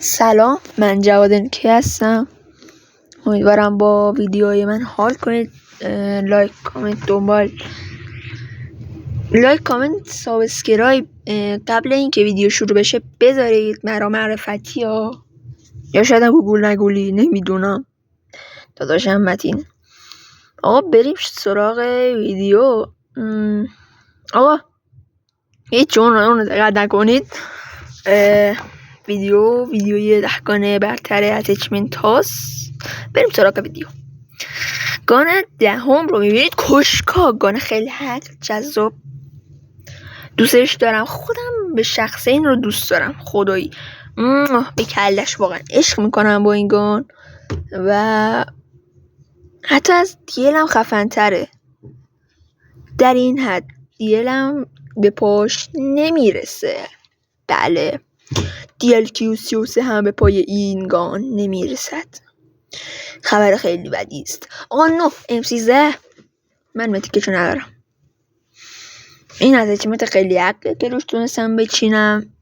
سلام، من جواد هستم. امیدوارم با ویدیوهای من حال کنید. لایک کامنت سابسکرایب قبل اینکه ویدیو شروع بشه بذارید. مرا معرفتی ها یا شاید هم گوگل نگولی، نمیدونم. داداشم متین. آقا بریم سراغ ویدیو. آقا هیچ اون دقت نکنید. ویدیوی دهگانه برتر اتچمنت هاست. بریم سراغ ویدیو. گان 10 رو میبینید. کشکا گان خیلی حق جذاب، دوستش دارم. خودم به شخص این رو دوست دارم، خدایی به کلش واقعا عشق میکنم با این گان و حتی از دیلم خفن تره. در این حد دیلم به پاش نمیرسه. بله، DLQ 33 هم به پای این گان نمیرسد. خبر خیلی بدی است. آقا نو M13 من متیکشو ندارم. این از اچمت خیلی حقه که روش تونستم بچینم.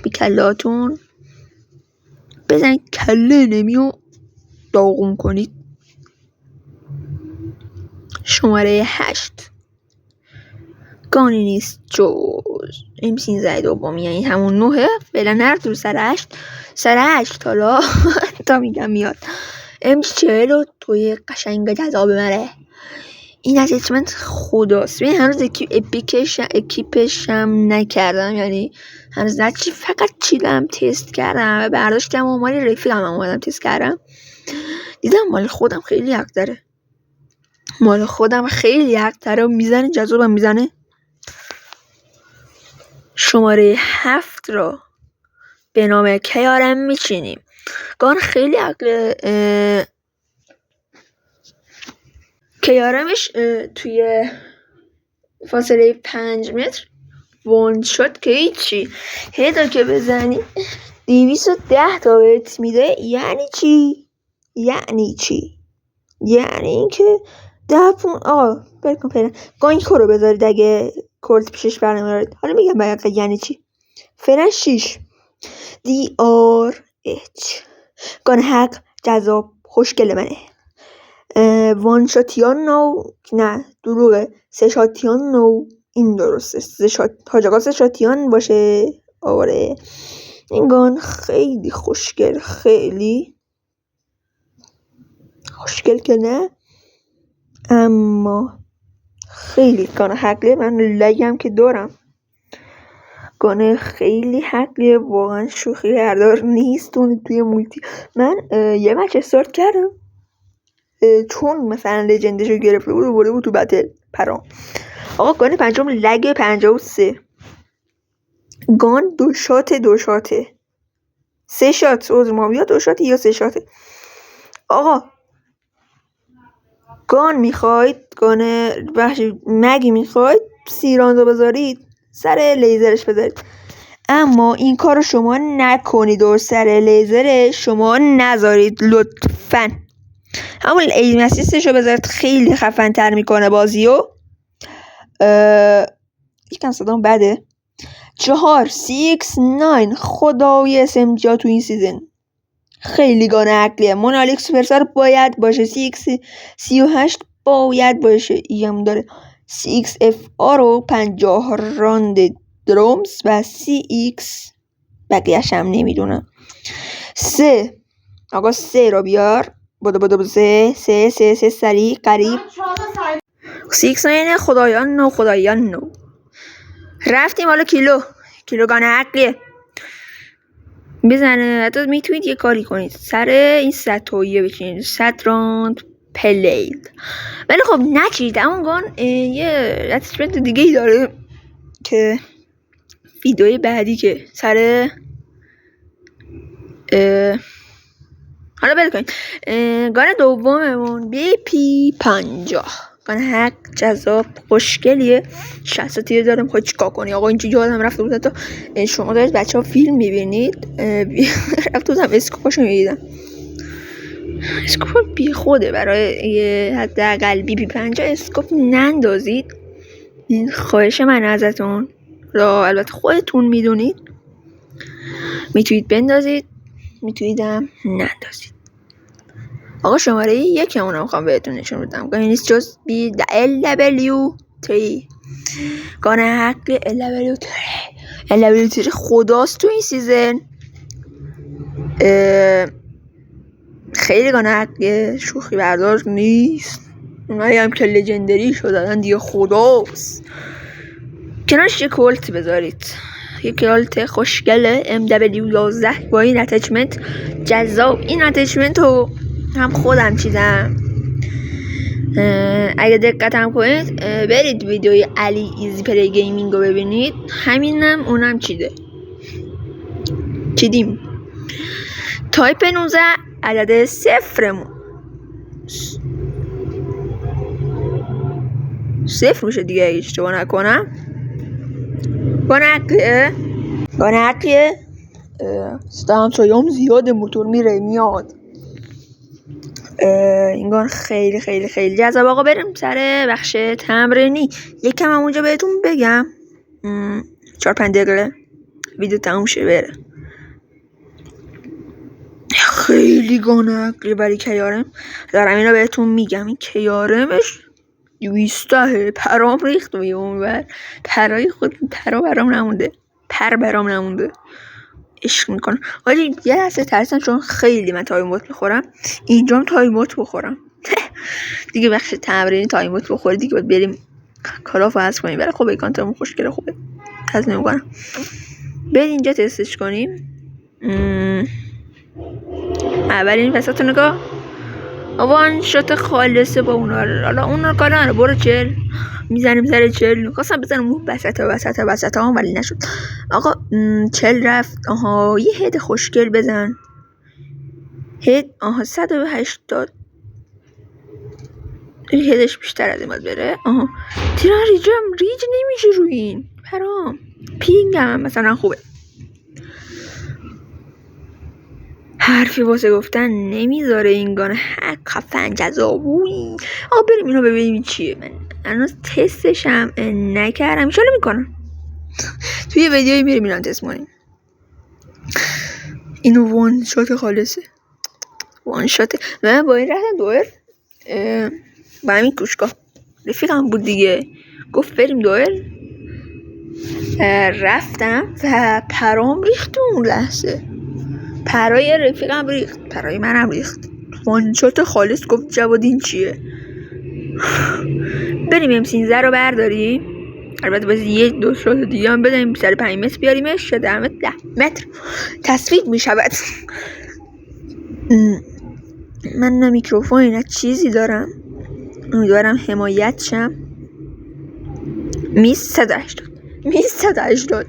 بی کلاتون بزنید کله نمیو داغون کنید. شماره 8 گانی نیست جز M13 دومی، یعنی همون 9 فعلا هر دو سر 8 حالا تا میگم میاد. M40 توی قشنگ جذاب مره. این اتچمنت خداست. من هنوز اکیپش هم نکردم، یعنی هنوز نچی، فقط چیدم تست کردم و برداشتم و مال رفیقم هم اومدم تست کردم. دیدم مال خودم خیلی حق داره. و میزنه جذابم میزنه. شماره 7 را به نام کیارم میچینیم. گان خیلی عقل. کیارمش توی فاصله 5 متر وان شات که هیچی، هیدا که بزنی 210 تا بهت میده. یعنی چی؟ یعنی اینکه 10 پوند. آقا برکن فعلا گانیکو رو بذارید اگه کلت پیشش برنمیارید. حالا میگم باید یعنی چی. فعلا 6 DRH گان حق جذاب خوشگل منه. وان شاتیان نو، نه دروغه، 3 شاتیان نو. این درسته، 3 شاتیان باشه. آره این گان خیلی خوشگل، خیلی خوشگل که نه، اما خیلی گان حقیه. من لگم که دارم. گانه خیلی حقیه، واقعا شوخی بردار نیست. اون توی مولتی من یه مچ استارت کردم چون مثلا لجندشو گرفته بود و برده بود تو بتل پرام. آقا گان 5 لگ 53. گان 2 شاته 3 شات عذرماوی 2 شاته یا 3 شاته. آقا گان میخواید، گان مگی میخواید، سیراندو بذارید سر لیزرش بذارید، اما این کارو شما نکنید و سر لیزر شما نذارید لطفاً. همون ایم اسیستشو بذارید، خیلی خفن تر میکنه بازیو. یکم صدام بده. 4 6 9 خدای SMG تو این سیزن خیلی گان عقلیه. مونالیک سوپرسار باید باشه. 38 باید باشه. هم داره 6FR رو 50 راند درومز و CX بقیه‌اش هم نمیدونم. 3 آقا 3 رو بیار. بودو 3 سریع قریب. 6 خدایان نو. رفتیم حالا کیلو گان عقلیه بزنه. حتی میتونید یه کاری کنید سر این ستویه بچینید 100 راند پلید. ولی خب نچید. اون گان یه اتچمنت دیگه ای داره که ویدیوی بعدی که سر حالا بله کنید. گان دوممون BP50 گان حق جذاب خوشگلیه. 60 تیر دارم. خواهی چیکار کنی آقا؟ اینجا یادم رفته بود. حتی شما دارید بچه ها فیلم میبینید رفته بودم اسکوپاشو میدیدم. اسکوپ بی خوده برای حداقل BP50 اسکوپ نندازید. این خواهش من ازتون. البته خودتون میدونید میتونید بندازید میتونیدم نندازید. آقا شماره 1 اونم میخوام بهتون نشون بدم. گاهی نیست جز بی LW3 گانه حق LW3 خداست تو این سیزن. خیلی گانه حق شوخی بردار نیست. اونایی هم که لژندری شدن دیگه خداست. کنارش یه کلت بذارید، یه کلت خوشگله MW11 با این اتچمنت جذاب. این اتچمنت رو هم خودم چیدم. اگه دقت هم کنید برید ویدیوی علی ایزی پلی گیمینگ رو ببینید، همینم اونم چیدیم. تایپ 19 عدد 0 میشه دیگه اگه اشتباه نکنم. گانه حقیه. ستام سایام زیاده، موتور میره میاد. این گان خیلی خیلی خیلی جذاب. آقا بریم سر بخش تمرینی. یکم هم اونجا بهتون بگم 4-5 دقیقه ویدیو تموم شه بره. خیلی گانه عقلی برای کیارم دارم اینو بهتون میگم. این کیارمش 200 پرام ریخت و اونور پرای خود برام نمونده. عشق میکنم. ولی یه لحظه ترسم چون خیلی من تایموت میخورم. اینجام تایموت بخورم دیگه. بخش تمرینی تایموت بخوری دیگه باید بریم کلافو حذف کنیم. ولی خوبه کانتمون خوشگله، خوبه حذف نمیکنم. بریم اینجا تستش کنیم. اول این وسط نگاه وان شات خالصه با اونا. حالا اونا کار نداره، برو 40 میزنیم سر 40. میخواستم بزنم اون وسط ها ولی نشد. آقا 40 رفت. آها یه هد خوشگل بزن. هد 180. این هدش بیشتر از این باید بره. آها تیران ریج نمیشه روی این پرام. پینگ هم مثلا خوبه. حرفی واسه گفتن نمیذاره این گانه خفن جذابوی. آقا بریم اینو ببینیم چیه. من هنوز تستش هم نکردم، ان شاءالله میکنم. توی ویدیویی میریم اینا تست کنیم. اینو وان شات خالصه. وان شات. من با این رفتم دوئر با همین کوشگاه رفیقم بود دیگه، گفت بریم دوئر. رفتم و پرام ریخت اون لحظه. پرای رفیقم ریخت، پرای منم ریخت. وانشات خالص. گفت جواد این چیه؟ بریم M13 رو برداریم. البته باید یه 2 شات دیگه هم بدیم سر 5 متر بیاریمش. شده 10 متر تصویب می شود. من نه میکروفون نه چیزی دارم، امیدوارم حمایت شم. میز 180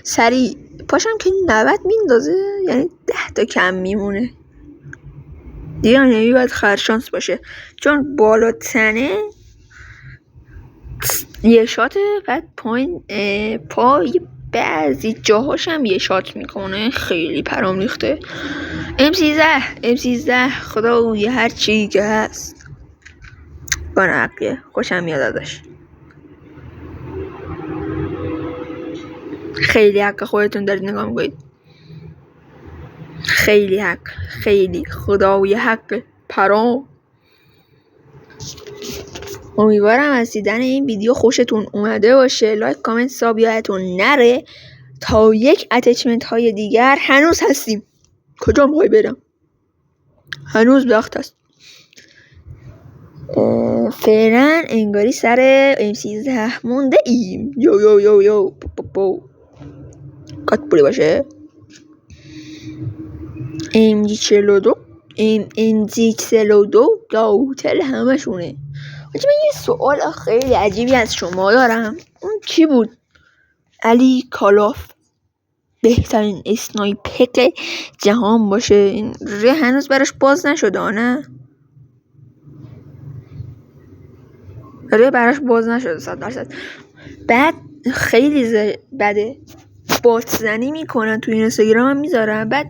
سریع پاشم که 90 میندازه، یعنی 10 تا کم میمونه دیگه. یعنی باید خرشانس باشه چون بالا تنه یه شات بعد پای بعضی جاهاش هم یه شات میکنه. خیلی پرام ریخته. M13 خدا یه هر چی که هست گانه حقیه. خوشم میاد ازش. خیلی حق خودتون دارید نگاه میکنید. خیلی حق، خیلی خدای حق پرام. امیدوارم از دیدن این ویدیو خوشتون اومده باشه. لایک کامنت ساب یادتون نره. تا یک اتچمنت های دیگر هنوز هستیم. کجا میخوای برم؟ هنوز وقت هست. فعلا انگاری سر M13 مونده ایم. یو کات پولی باشه. MG42 داوتل همشونه. من یه سوال خیلی عجیبی از شما دارم. اون کی بود؟ علی کالاف بهترین اسنایپر جهان باشه. این هنوز براش باز نشده نه؟ براش باز نشده 100%. بعد خیلی بده بات زنی میکنن تو این اینستاگرام هم میذارن. بعد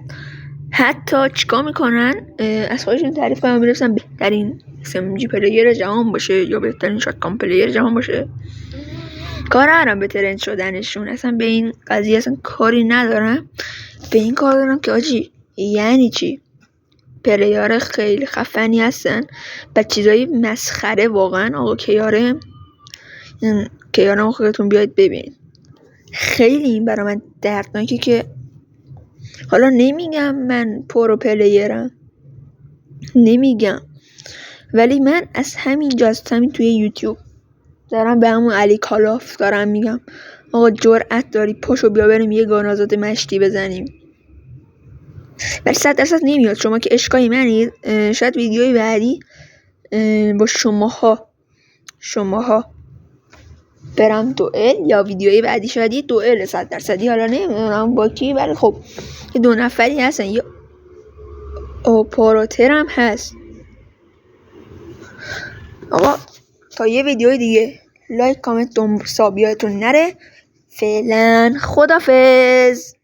حتی چیکار میکنن از خودشون تعریف کنن میرسن بهترین SMG پلیر جهان باشه یا بهترین شاتگان پلیر جهان باشه. کار ندارم به ترند شدنشون، اصلا به این قضیه اصلا کاری ندارم. به این کار دارم که آجی یعنی چی؟ پلیار خیلی خفنی هستن و چیزایی مسخره واقعا. آقا کیاره خودتون بیاید ببین. خیلی این برای من دردناکه که حالا نمیگم من پرو پلیرم، نمیگم، ولی من از همینجا، از همین توی یوتیوب دارم به همون علی کالاف دارم میگم آقا جرأت داری پاشو بیا بریم یه گانازاده مشتی بزنیم. ولی 100% نمیاد. شما که عشقای منید. شاید ویدیوی بعدی با شماها برم دوئل، یا ویدیوی بعدی شاید یه دوئل 100%. حالا نمیدونم با کی، ولی خب یه 2 نفری هستن، یه اپراتور هم هست. آقا تا یه ویدیوی دیگه لایک کامنت سابیاتون نره. فعلا خدافظ.